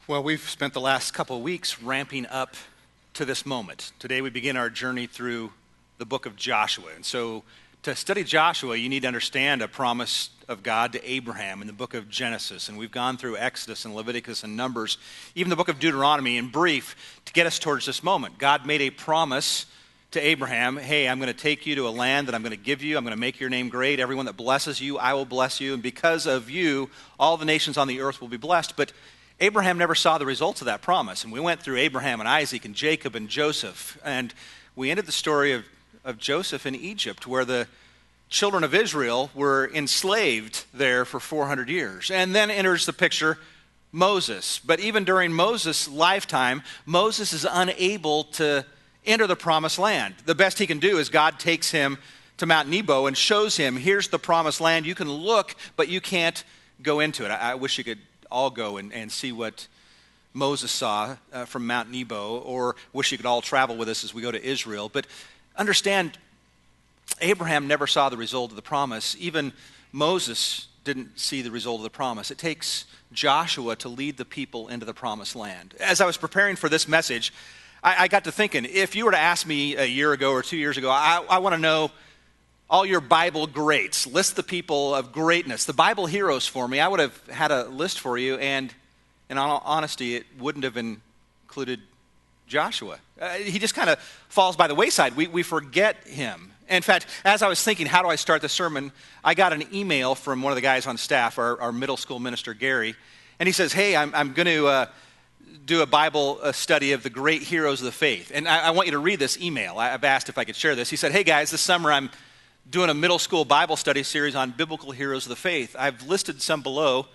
Well, we've spent the last couple of weeks ramping up to this moment. Today we begin our journey through the book of Joshua. And so to study Joshua, you need to understand a promise of God to Abraham in the book of Genesis. And we've gone through Exodus and Leviticus and Numbers, even the book of Deuteronomy in brief, to get us towards this moment. God made a promise to Abraham, hey, I'm going to take you to a land that I'm going to give you. I'm going to make your name great. Everyone that blesses you, I will bless you. And because of you, all the nations on the earth will be blessed. But Abraham never saw the results of that promise. And we went through Abraham and Isaac and Jacob and Joseph. And we ended the story of Joseph in Egypt, where the children of Israel were enslaved there for 400 years. And then enters the picture Moses. But even during Moses' lifetime, Moses is unable to enter the promised land. The best he can do is God takes him to Mount Nebo and shows him, here's the promised land. You can look, but you can't go into it. I wish you could all go and see what Moses saw from Mount Nebo, or wish you could all travel with us as we go to Israel. But understand, Abraham never saw the result of the promise. Even Moses didn't see the result of the promise. It takes Joshua to lead the people into the promised land. As I was preparing for this message, I got to thinking, if you were to ask me a year ago or 2 years ago, I want to know all your Bible greats, list the people of greatness, the Bible heroes for me, I would have had a list for you, and in all honesty, it wouldn't have included Joshua. He just kind of falls by the wayside. We forget him. In fact, as I was thinking, how do I start the sermon, I got an email from one of the guys on staff, our middle school minister, Gary, and he says, hey, I'm going to do a Bible study of the great heroes of the faith. And I want you to read this email. I've asked if I could share this. He said, hey guys, this summer I'm doing a middle school Bible study series on biblical heroes of the faith. I've listed some below.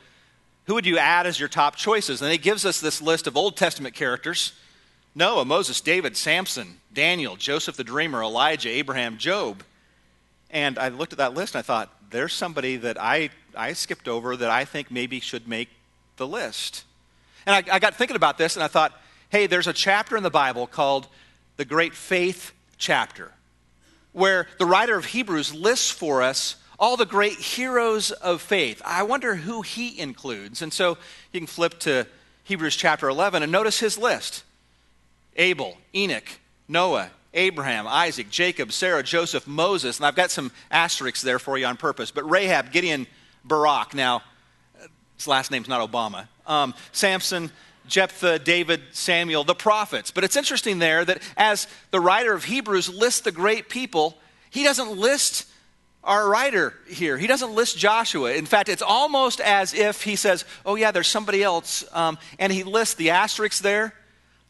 Who would you add as your top choices? And he gives us this list of Old Testament characters: Noah, Moses, David, Samson, Daniel, Joseph the Dreamer, Elijah, Abraham, Job. And I looked at that list and I thought, there's somebody that I skipped over that I think maybe should make the list. And I got thinking about this and I thought, hey, there's a chapter in the Bible called the Great Faith chapter, where the writer of Hebrews lists for us all the great heroes of faith. I wonder who he includes. And so you can flip to Hebrews chapter 11 and notice his list: Abel, Enoch, Noah, Abraham, Isaac, Jacob, Sarah, Joseph, Moses. And I've got some asterisks there for you on purpose. But Rahab, Gideon, Barak. Now, his last name's not Obama. Samson, Jephthah, David, Samuel, the prophets. But it's interesting there that as the writer of Hebrews lists the great people, he doesn't list our writer here. He doesn't list Joshua. In fact, it's almost as if he says, oh yeah, there's somebody else. And he lists the asterisks there.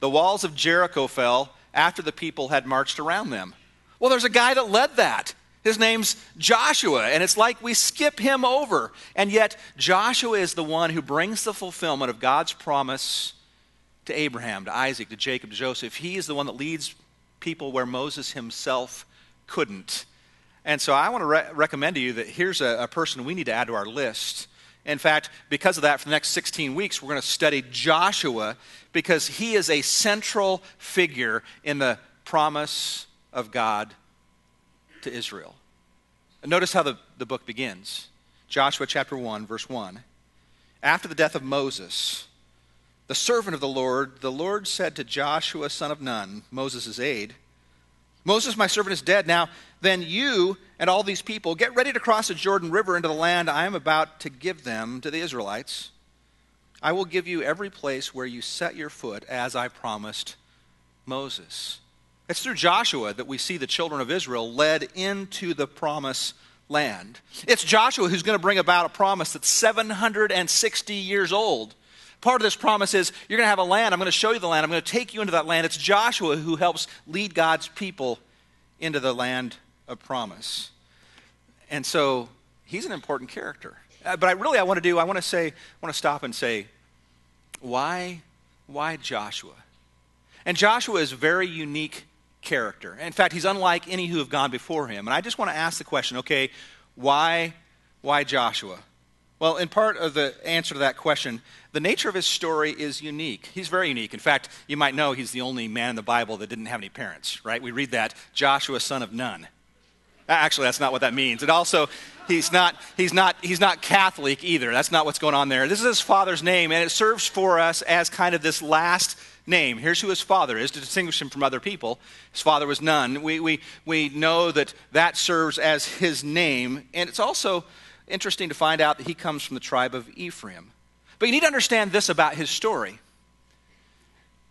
The walls of Jericho fell after the people had marched around them. Well, there's a guy that led that. His name's Joshua, and it's like we skip him over. And yet, Joshua is the one who brings the fulfillment of God's promise to Abraham, to Isaac, to Jacob, to Joseph. He is the one that leads people where Moses himself couldn't. And so I want to recommend to you that here's a person we need to add to our list. In fact, because of that, for the next 16 weeks, we're going to study Joshua, because he is a central figure in the promise of God to Israel. And notice how the book begins. Joshua chapter 1, verse 1. After the death of Moses, the servant of the Lord said to Joshua, son of Nun, Moses' aide, Moses, my servant, is dead. Now, then you and all these people get ready to cross the Jordan River into the land I am about to give them to the Israelites. I will give you every place where you set your foot, as I promised Moses. It's through Joshua that we see the children of Israel led into the promised land. It's Joshua who's going to bring about a promise that's 760 years old. Part of this promise is, you're going to have a land. I'm going to show you the land. I'm going to take you into that land. It's Joshua who helps lead God's people into the land of promise. And so he's an important character. But I want to stop and say, why Joshua? And Joshua is a very unique character. In fact, he's unlike any who have gone before him. And I just want to ask the question, okay, why Joshua? Well, in part of the answer to that question, the nature of his story is unique. He's very unique. In fact, you might know he's the only man in the Bible that didn't have any parents, right? We read that, Joshua, son of Nun. Actually, that's not what that means. And also, he's not Catholic either. That's not what's going on there. This is his father's name, and it serves for us as kind of this last name. Here's who his father is to distinguish him from other people. His father was none. We know that serves as his name, and it's also interesting to find out that he comes from the tribe of Ephraim. But you need to understand this about his story.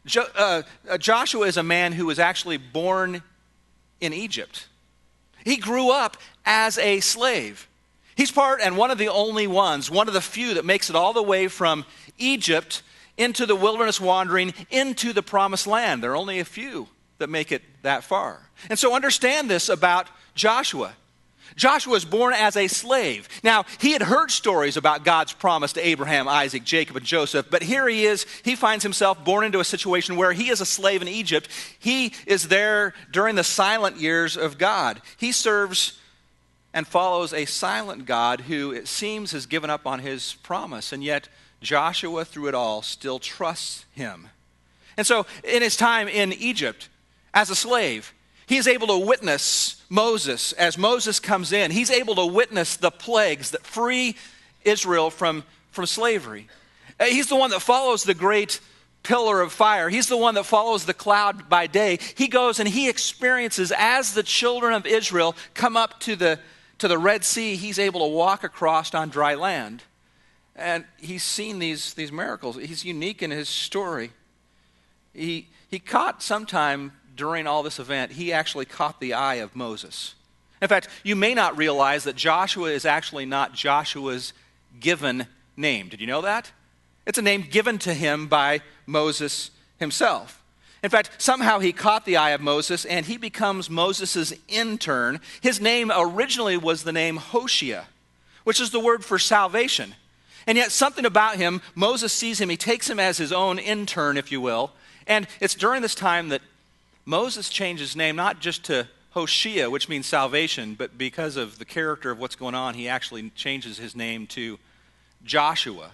Joshua is a man who was actually born in Egypt. He grew up as a slave. He's part and one of the only ones, one of the few that makes it all the way from Egypt into the wilderness wandering into the promised land. There are only a few that make it that far. And so understand this about Joshua. Joshua was born as a slave. Now, he had heard stories about God's promise to Abraham, Isaac, Jacob, and Joseph, but here he is, he finds himself born into a situation where he is a slave in Egypt. He is there during the silent years of God. He serves and follows a silent God who, it seems, has given up on his promise, and yet Joshua, through it all, still trusts him. And so, in his time in Egypt, as a slave, he is able to witness Moses as Moses comes in. He's able to witness the plagues that free Israel from slavery. He's the one that follows the great pillar of fire. He's the one that follows the cloud by day. He goes and he experiences, as the children of Israel come up to the Red Sea, he's able to walk across on dry land. And he's seen these miracles. He's unique in his story. He caught sometime during all this event, he actually caught the eye of Moses. In fact, you may not realize that Joshua is actually not Joshua's given name. Did you know that? It's a name given to him by Moses himself. In fact, somehow he caught the eye of Moses and he becomes Moses' intern. His name originally was the name Hoshea, which is the word for salvation. And yet something about him, Moses sees him, he takes him as his own intern, if you will. And it's during this time that Moses changed his name not just to Hoshea, which means salvation, but because of the character of what's going on, he actually changes his name to Joshua.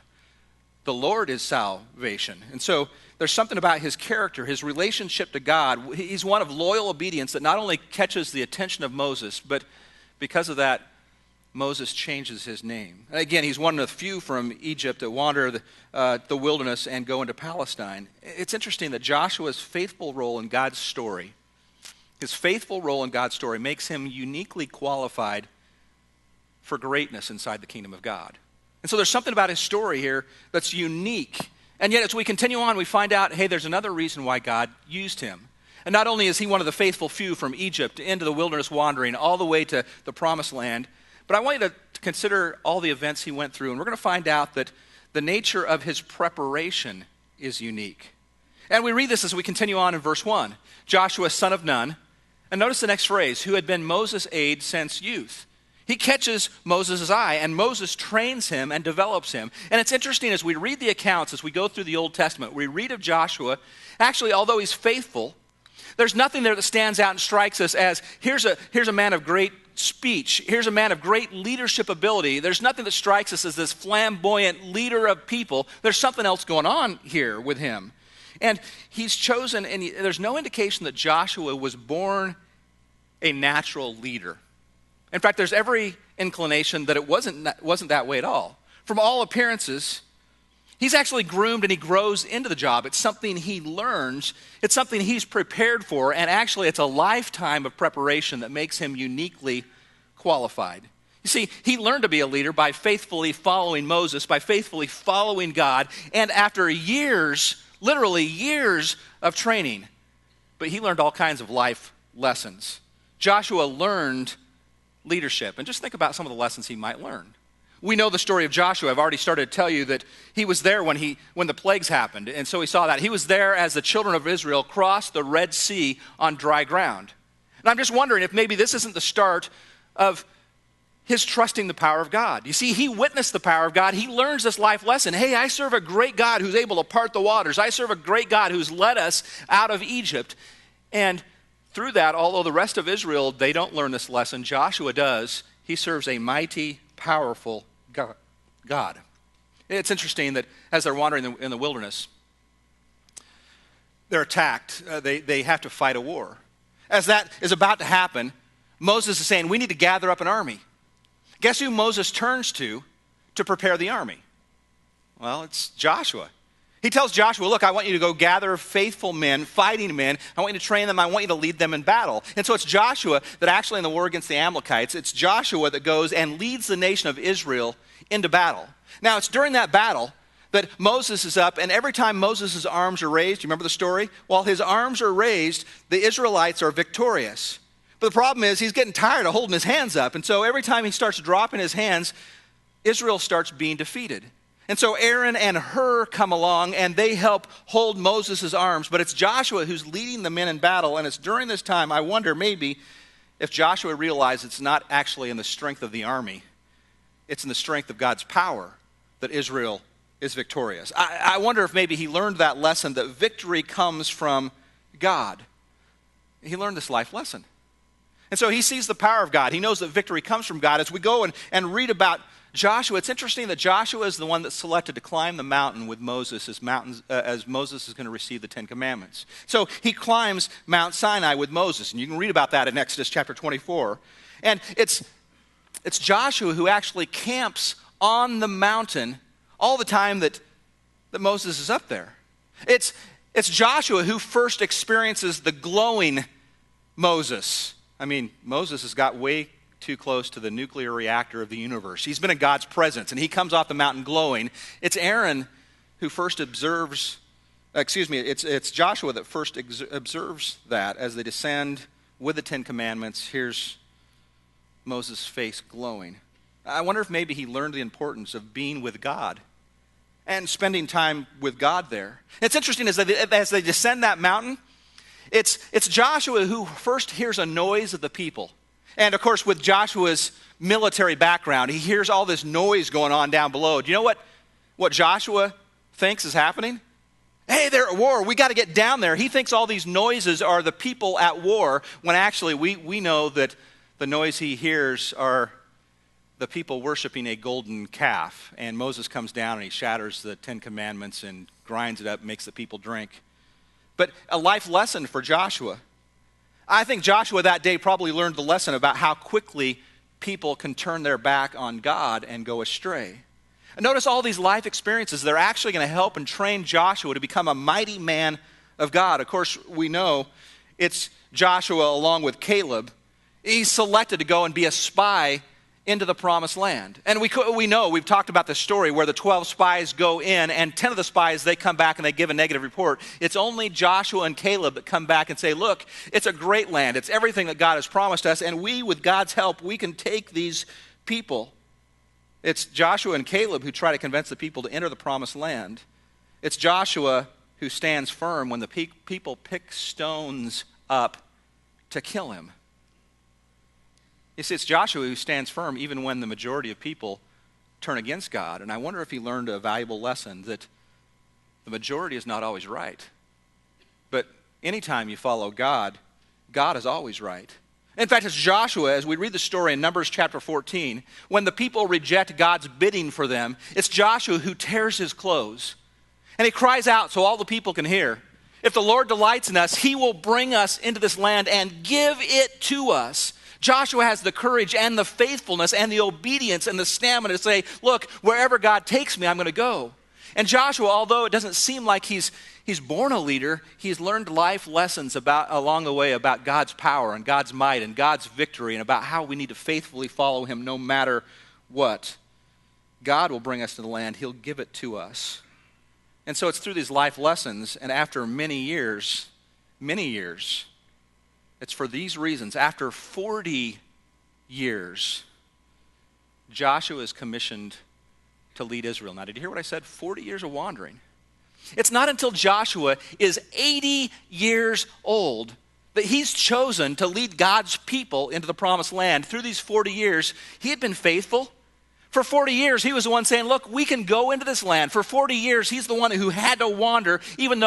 The Lord is salvation. And so there's something about his character, his relationship to God. He's one of loyal obedience that not only catches the attention of Moses, but because of that, Moses changes his name. And again, he's one of the few from Egypt that wander the wilderness and go into Palestine. It's interesting that Joshua's faithful role in God's story, his faithful role in God's story makes him uniquely qualified for greatness inside the kingdom of God. And so there's something about his story here that's unique. And yet as we continue on, we find out, hey, there's another reason why God used him. And not only is he one of the faithful few from Egypt into the wilderness wandering all the way to the promised land, but I want you to consider all the events he went through, and we're going to find out that the nature of his preparation is unique. And we read this as we continue on in verse 1. Joshua, son of Nun, and notice the next phrase, who had been Moses' aide since youth. He catches Moses' eye, and Moses trains him and develops him. And it's interesting as we read the accounts, as we go through the Old Testament, we read of Joshua, actually, although he's faithful, there's nothing there that stands out and strikes us as, here's a man of great speech. Here's a man of great leadership ability. There's nothing that strikes us as this flamboyant leader of people. There's something else going on here with him. And he's chosen, and there's no indication that Joshua was born a natural leader. In fact, there's every inclination that it wasn't that way at all. From all appearances, he's actually groomed and he grows into the job. It's something he learns. It's something he's prepared for. And actually, it's a lifetime of preparation that makes him uniquely qualified. You see, he learned to be a leader by faithfully following Moses, by faithfully following God. And after years, literally years of training, but he learned all kinds of life lessons. Joshua learned leadership. And just think about some of the lessons he might learn. We know the story of Joshua. I've already started to tell you that he was there when the plagues happened. And so he saw that. He was there as the children of Israel crossed the Red Sea on dry ground. And I'm just wondering if maybe this isn't the start of his trusting the power of God. You see, he witnessed the power of God. He learns this life lesson. Hey, I serve a great God who's able to part the waters. I serve a great God who's led us out of Egypt. And through that, although the rest of Israel, they don't learn this lesson, Joshua does. He serves a mighty, powerful God. It's interesting that as they're wandering in the wilderness, they're attacked. They have to fight a war. As that is about to happen, Moses is saying, we need to gather up an army. Guess who Moses turns to prepare the army? Well, it's Joshua. He tells Joshua, look, I want you to go gather faithful men, fighting men. I want you to train them. I want you to lead them in battle. And so it's Joshua that actually in the war against the Amalekites, it's Joshua that goes and leads the nation of Israel into battle. Now, it's during that battle that Moses is up, and every time Moses' arms are raised, you remember the story? While his arms are raised, the Israelites are victorious. But the problem is he's getting tired of holding his hands up. And so every time he starts dropping his hands, Israel starts being defeated. And so Aaron and Hur come along, and they help hold Moses' arms. But it's Joshua who's leading the men in battle. And it's during this time, I wonder maybe if Joshua realized it's not actually in the strength of the army. It's in the strength of God's power that Israel is victorious. I wonder if maybe he learned that lesson, that victory comes from God. He learned this life lesson. And so he sees the power of God. He knows that victory comes from God. As we go and read about Joshua, it's interesting that Joshua is the one that's selected to climb the mountain with Moses as Moses is going to receive the Ten Commandments. So he climbs Mount Sinai with Moses, and you can read about that in Exodus chapter 24. And it's Joshua who actually camps on the mountain all the time that Moses is up there. It's Joshua who first experiences the glowing Moses. I mean, Moses has got way too close to the nuclear reactor of the universe. He's been in God's presence, and he comes off the mountain glowing. It's Aaron who first observes, it's Joshua that first observes that as they descend with the Ten Commandments. Here's Moses' face glowing. I wonder if maybe he learned the importance of being with God and spending time with God there. It's interesting as they descend that mountain, it's Joshua who first hears a noise of the people. And of course, with Joshua's military background, he hears all this noise going on down below. Do you know what Joshua thinks is happening? Hey, they're at war. We got to get down there. He thinks all these noises are the people at war, when actually we know that the noise he hears are the people worshiping a golden calf. And Moses comes down and he shatters the Ten Commandments and grinds it up, makes the people drink. But a life lesson for Joshua. I think Joshua that day probably learned the lesson about how quickly people can turn their back on God and go astray. And notice all these life experiences, they're actually going to help and train Joshua to become a mighty man of God. Of course, we know it's Joshua along with Caleb. He's selected to go and be a spy into the promised land. And we know, we've talked about the story where the 12 spies go in, and 10 of the spies, they come back and they give a negative report. It's only Joshua and Caleb that come back and say, look, it's a great land. It's everything that God has promised us, and we, with God's help, we can take these people. It's Joshua and Caleb who try to convince the people to enter the promised land. It's Joshua who stands firm when the people pick stones up to kill him. You see, it's Joshua who stands firm even when the majority of people turn against God. And I wonder if he learned a valuable lesson that the majority is not always right. But anytime you follow God, God is always right. In fact, it's Joshua, as we read the story in Numbers chapter 14, when the people reject God's bidding for them, it's Joshua who tears his clothes. And he cries out so all the people can hear, if the Lord delights in us, he will bring us into this land and give it to us. Joshua has the courage and the faithfulness and the obedience and the stamina to say, look, wherever God takes me, I'm going to go. And Joshua, although it doesn't seem like he's born a leader, he's learned life lessons along the way about God's power and God's might and God's victory and about how we need to faithfully follow him no matter what. God will bring us to the land. He'll give it to us. And so it's through these life lessons, and after many years, it's for these reasons. After 40 years, Joshua is commissioned to lead Israel. Now, did you hear what I said? 40 years of wandering. It's not until Joshua is 80 years old that he's chosen to lead God's people into the promised land. Through these 40 years, he had been faithful. For 40 years, he was the one saying, look, we can go into this land. For 40 years, he's the one who had to wander, even though